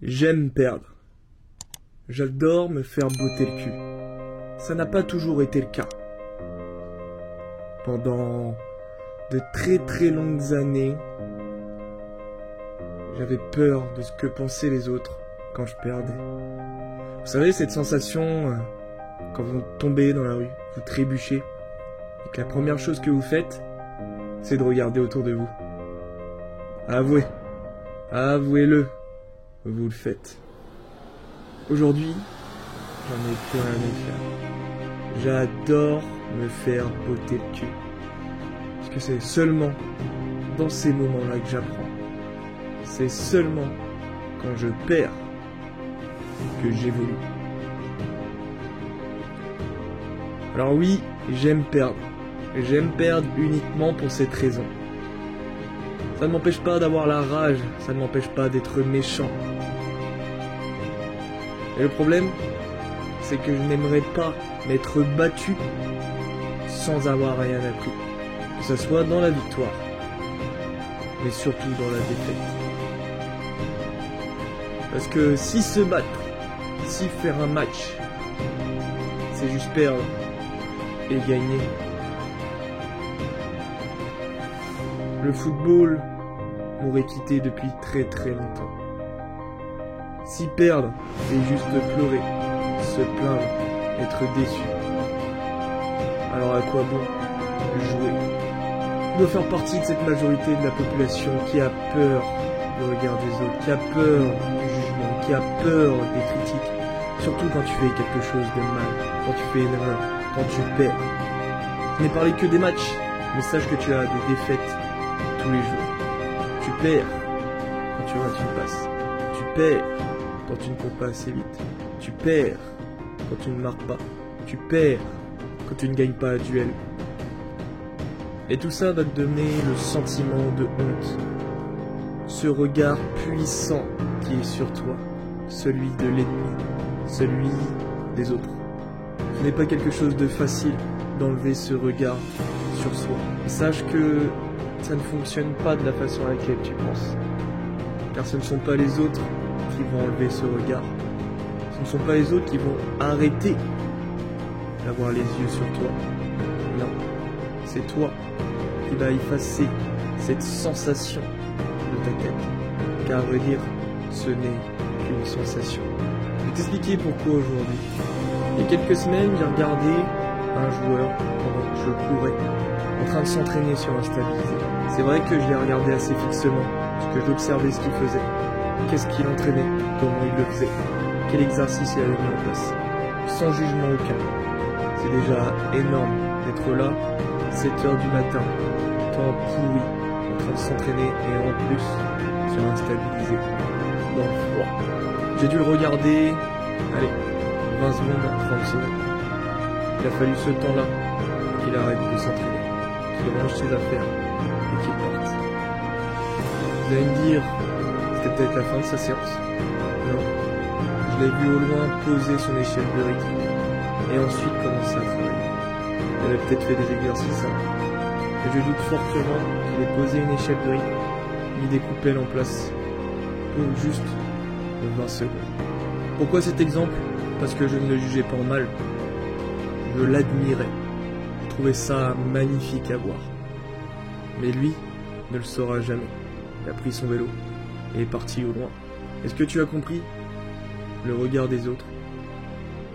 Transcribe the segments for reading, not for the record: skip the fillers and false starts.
J'aime perdre. J'adore me faire botter le cul. Ça n'a pas toujours été le cas. Pendant de très très longues années, j'avais peur de ce que pensaient les autres quand je perdais. Vous savez, cette sensation, quand vous tombez dans la rue, vous trébuchez, et que la première chose que vous faites, c'est de regarder autour de vous. Avouez-le, vous le faites. Aujourd'hui, j'en ai plus rien à faire. J'adore me faire botter le cul. Parce que c'est seulement dans ces moments-là que j'apprends. C'est seulement quand je perds que j'évolue. Alors oui, j'aime perdre. J'aime perdre uniquement pour cette raison. Ça ne m'empêche pas d'avoir la rage, ça ne m'empêche pas d'être méchant. Et le problème, c'est que je n'aimerais pas m'être battu sans avoir rien appris. Que ce soit dans la victoire, mais surtout dans la défaite. Parce que si se battre, si faire un match, c'est juste perdre et gagner. Le football m'aurait quitté depuis très très longtemps. Si perdre, c'est juste pleurer, se plaindre, être déçu, alors à quoi bon jouer? Je dois faire partie de cette majorité de la population qui a peur du regard des autres, qui a peur du jugement, qui a peur des critiques, surtout quand tu fais quelque chose de mal, quand tu fais une erreur, quand tu perds. Je n'ai parlé que des matchs, mais sache que tu as des défaites tous les jours. Tu perds quand tu rates une passe. Tu perds quand tu ne cours pas assez vite. Tu perds quand tu ne marques pas. Tu perds quand tu ne gagnes pas un duel. Et tout ça va te donner le sentiment de honte. Ce regard puissant qui est sur toi. Celui de l'ennemi. Celui des autres. Ce n'est pas quelque chose de facile d'enlever ce regard sur soi. Et sache que ça ne fonctionne pas de la façon à laquelle tu penses. Car ce ne sont pas les autres qui vont enlever ce regard. Ce ne sont pas les autres qui vont arrêter d'avoir les yeux sur toi. Non, c'est toi qui vas effacer cette sensation de ta tête. Car à vrai dire, ce n'est qu'une sensation. Je vais t'expliquer pourquoi aujourd'hui. Il y a quelques semaines, j'ai regardé un joueur pendant que je courais, en train de s'entraîner sur un stabilisé. C'est vrai que je l'ai regardé assez fixement, parce que j'observais ce qu'il faisait, qu'est-ce qu'il entraînait, comment il le faisait, quel exercice il avait mis en place, sans jugement aucun. C'est déjà énorme d'être là, 7 h du matin, temps pourri, en train de s'entraîner, et en plus, sur un stabilisé, dans le froid. J'ai dû le regarder, 20 secondes, 30 secondes. Il a fallu ce temps-là qu'il arrête de s'entraîner, qu'il range ses affaires et qu'il parte. Vous allez me dire, c'était peut-être la fin de sa séance. Non. Je l'ai vu au loin poser son échelle de rythme et ensuite commencer à travailler. Il avait peut-être fait des exercices simples. Et je doute fortement qu'il ait posé une échelle de rythme, mis des coupelles en place pour juste 20 secondes. Pourquoi cet exemple? Parce que je ne le jugeais pas en mal. Je l'admirais. Je trouvais ça magnifique à voir. Mais lui ne le saura jamais. Il a pris son vélo et est parti au loin. Est-ce que tu as compris? Le regard des autres,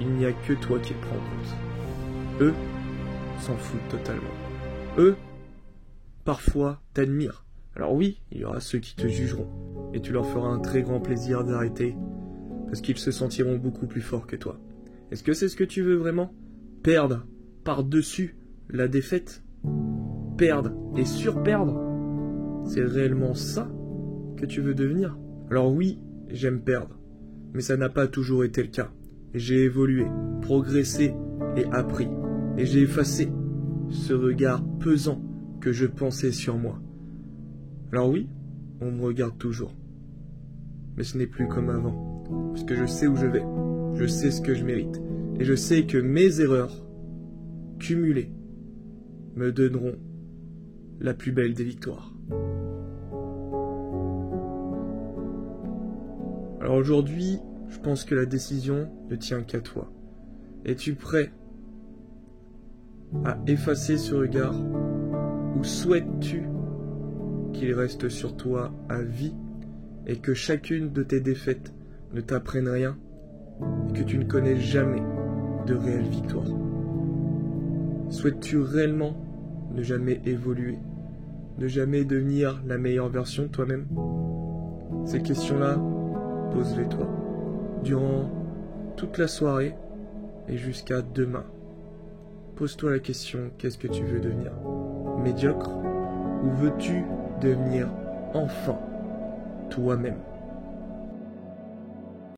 il n'y a que toi qui le prends en compte. Eux s'en foutent totalement. Eux, parfois, t'admirent. Alors oui, il y aura ceux qui te jugeront. Et tu leur feras un très grand plaisir d'arrêter. Parce qu'ils se sentiront beaucoup plus forts que toi. Est-ce que c'est ce que tu veux vraiment? Perdre par-dessus la défaite? Perdre et surperdre? C'est réellement ça que tu veux devenir? Alors oui, j'aime perdre. Mais ça n'a pas toujours été le cas. J'ai évolué, progressé et appris. Et j'ai effacé ce regard pesant que je pensais sur moi. Alors oui, on me regarde toujours. Mais ce n'est plus comme avant. Parce que je sais où je vais. Je sais ce que je mérite. Et je sais que mes erreurs, cumulées, me donneront la plus belle des victoires. Alors aujourd'hui, je pense que la décision ne tient qu'à toi. Es-tu prêt à effacer ce regard ou souhaites-tu qu'il reste sur toi à vie et que chacune de tes défaites ne t'apprenne rien et que tu ne connais jamais de réelle victoire? Souhaites-tu réellement ne jamais évoluer, ne jamais devenir la meilleure version de toi-même? Ces questions-là, pose-les-toi durant toute la soirée et jusqu'à demain. Pose-toi la question, qu'est-ce que tu veux devenir? Médiocre ou veux-tu devenir enfin toi-même?